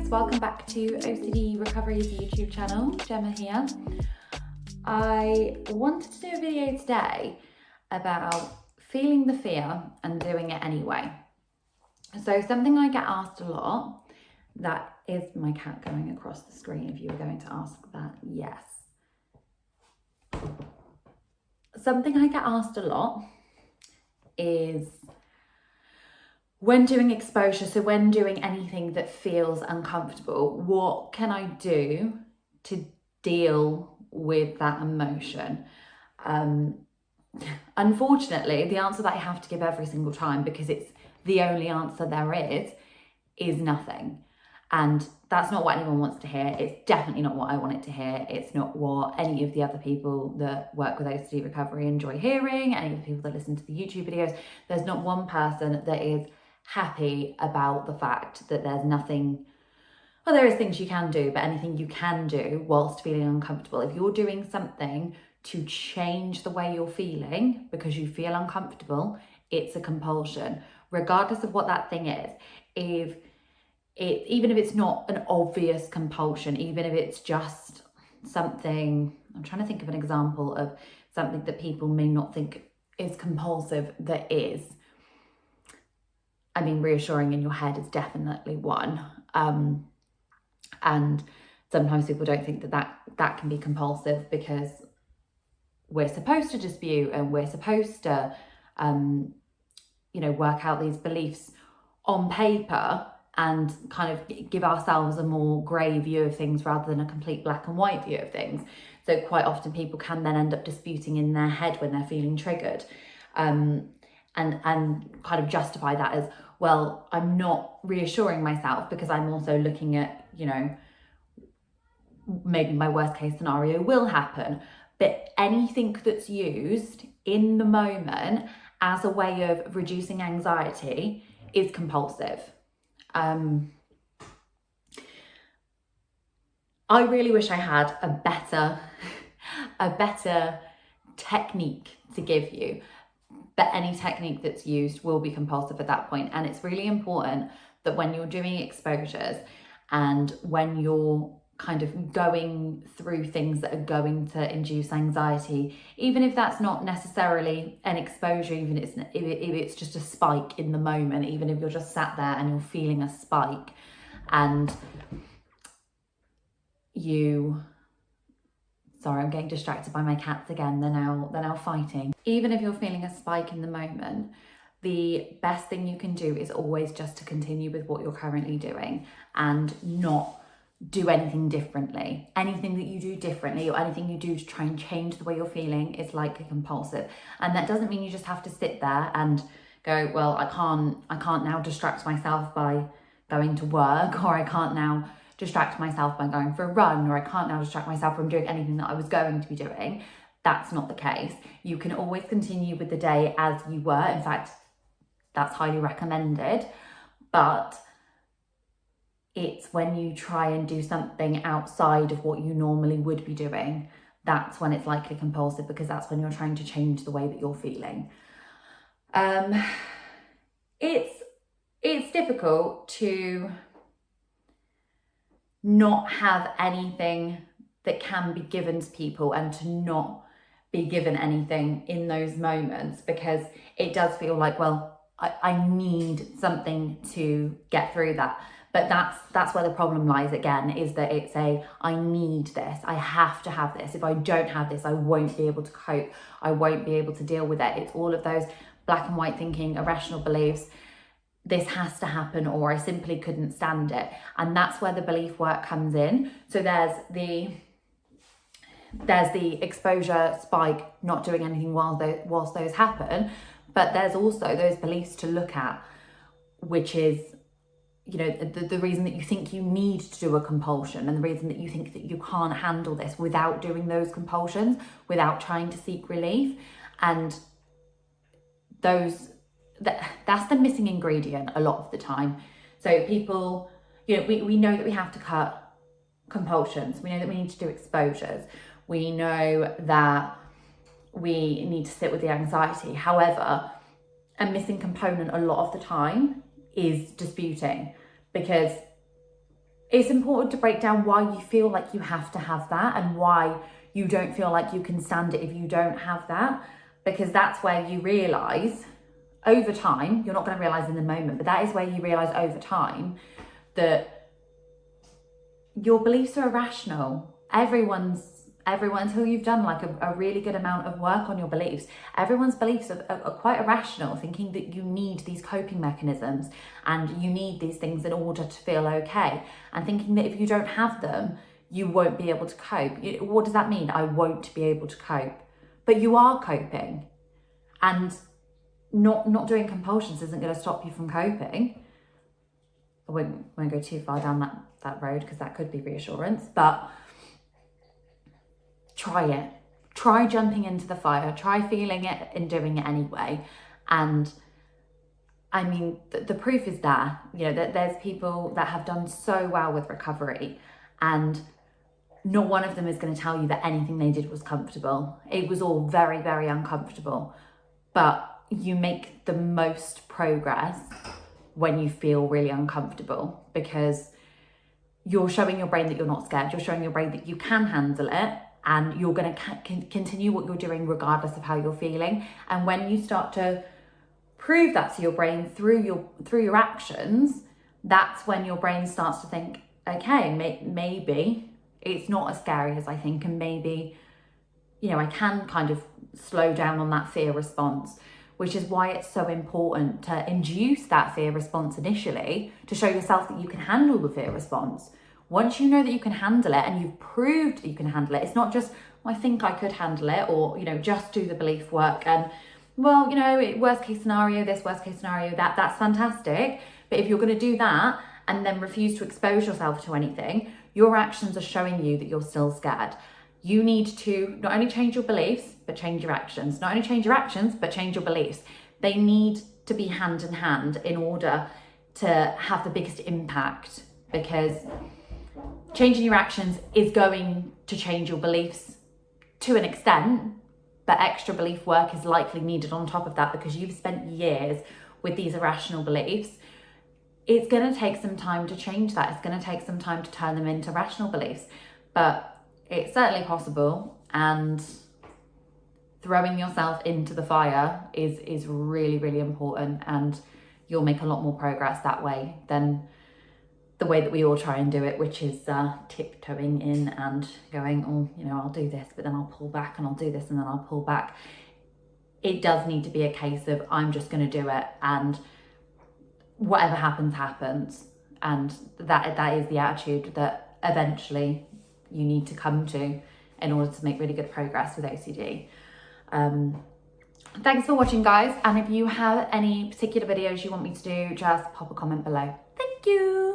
welcome back to OCD Recovery's YouTube channel. Gemma here. I wanted to do a video today about feeling the fear and doing it anyway. So something I get asked a lot, that is my cat going across the screen if you were going to ask that, yes. Something I get asked a lot is when doing exposure, so when doing anything that feels uncomfortable, what can I do to deal with that emotion? Unfortunately, the answer that I have to give every single time, because it's the only answer there is nothing. And that's not what anyone wants to hear. It's definitely not what I wanted to hear. It's not what any of the other people that work with OCD recovery enjoy hearing, any of the people that listen to the YouTube videos. There's not one person that is happy about the fact that there's nothing, well, there is things you can do, but anything you can do whilst feeling uncomfortable. If you're doing something to change the way you're feeling because you feel uncomfortable, it's a compulsion, regardless of what that thing is. Even if it's not an obvious compulsion, even if it's just something, I'm trying to think of an example of something that people may not think is compulsive that is. I mean, reassuring in your head is definitely one. And sometimes people don't think that can be compulsive because we're supposed to dispute and we're supposed to, work out these beliefs on paper and kind of give ourselves a more grey view of things rather than a complete black and white view of things. So quite often people can then end up disputing in their head when they're feeling triggered, and kind of justify that as, well, I'm not reassuring myself because I'm also looking at, maybe my worst case scenario will happen. But anything that's used in the moment as a way of reducing anxiety is compulsive. I really wish I had a better technique to give you, but any technique that's used will be compulsive at that point. And it's really important that when you're doing exposures and when you're kind of going through things that are going to induce anxiety, even if that's not necessarily an exposure, even if it's just a spike in the moment, even if you're just sat there and you're feeling a spike and sorry, I'm getting distracted by my cats again. They're now fighting. Even if you're feeling a spike in the moment, the best thing you can do is always just to continue with what you're currently doing and not do anything differently. Anything that you do differently or anything you do to try and change the way you're feeling is likely compulsive. And that doesn't mean you just have to sit there and go, well, I can't now distract myself by going to work, or I can't now distract myself by going for a run, or I can't now distract myself from doing anything that I was going to be doing. That's not the case. You can always continue with the day as you were. In fact, that's highly recommended. But it's when you try and do something outside of what you normally would be doing, that's when it's likely compulsive, because that's when you're trying to change the way that you're feeling. It's difficult to not have anything that can be given to people and to not be given anything in those moments, because it does feel like, well, I need something to get through that. But that's where the problem lies again, is that it's I need this, I have to have this. If I don't have this, I won't be able to cope. I won't be able to deal with it. It's all of those black and white thinking, irrational beliefs. This has to happen, or I simply couldn't stand it. And that's where the belief work comes in. So there's the exposure spike, not doing anything whilst those happen. But there's also those beliefs to look at, which is, the reason that you think you need to do a compulsion, and the reason that you think that you can't handle this without doing those compulsions, without trying to seek relief. And that's the missing ingredient a lot of the time. So people, we know that we have to cut compulsions. We know that we need to do exposures. We know that we need to sit with the anxiety. However, a missing component a lot of the time is disputing, because it's important to break down why you feel like you have to have that and why you don't feel like you can stand it if you don't have that, because that's where you realize over time, you're not going to realize in the moment, but that is where you realize over time that your beliefs are irrational. Everyone's, until you've done like a really good amount of work on your beliefs, everyone's beliefs are quite irrational, thinking that you need these coping mechanisms and you need these things in order to feel okay, and thinking that if you don't have them, you won't be able to cope. What does that mean? I won't be able to cope. But you are coping, and not doing compulsions isn't going to stop you from coping. I won't go too far down that road because that could be reassurance, but try it. Try jumping into the fire. Try feeling it and doing it anyway. And I mean, the proof is there. You know, that there's people that have done so well with recovery, and not one of them is going to tell you that anything they did was comfortable. It was all very, very uncomfortable. But you make the most progress when you feel really uncomfortable, because you're showing your brain that you're not scared. You're showing your brain that you can handle it, and you're going to continue what you're doing regardless of how you're feeling. And when you start to prove that to your brain through your actions, that's when your brain starts to think, okay, maybe it's not as scary as I think, and maybe, you know, I can kind of slow down on that fear response, which is why it's so important to induce that fear response initially, to show yourself that you can handle the fear response. Once you know that you can handle it and you've proved that you can handle it, it's not just, well, I think I could handle it, or, you know, just do the belief work and, well, you know, worst case scenario, this, worst case scenario, that's fantastic. But if you're going to do that and then refuse to expose yourself to anything, your actions are showing you that you're still scared. You need to not only change your beliefs, but change your actions. Not only change your actions, but change your beliefs. They need to be hand in hand in order to have the biggest impact, because changing your actions is going to change your beliefs to an extent, but extra belief work is likely needed on top of that, because you've spent years with these irrational beliefs. It's going to take some time to change that. It's going to take some time to turn them into rational beliefs, but it's certainly possible, and throwing yourself into the fire is really, really important, and you'll make a lot more progress that way than the way that we all try and do it, which is tiptoeing in and going, oh, you know, I'll do this, but then I'll pull back, and I'll do this, and then I'll pull back. It does need to be a case of, I'm just going to do it, and whatever happens, happens. And that is the attitude that eventually you need to come to in order to make really good progress with OCD. Thanks for watching, guys. And if you have any particular videos you want me to do, just pop a comment below. Thank you.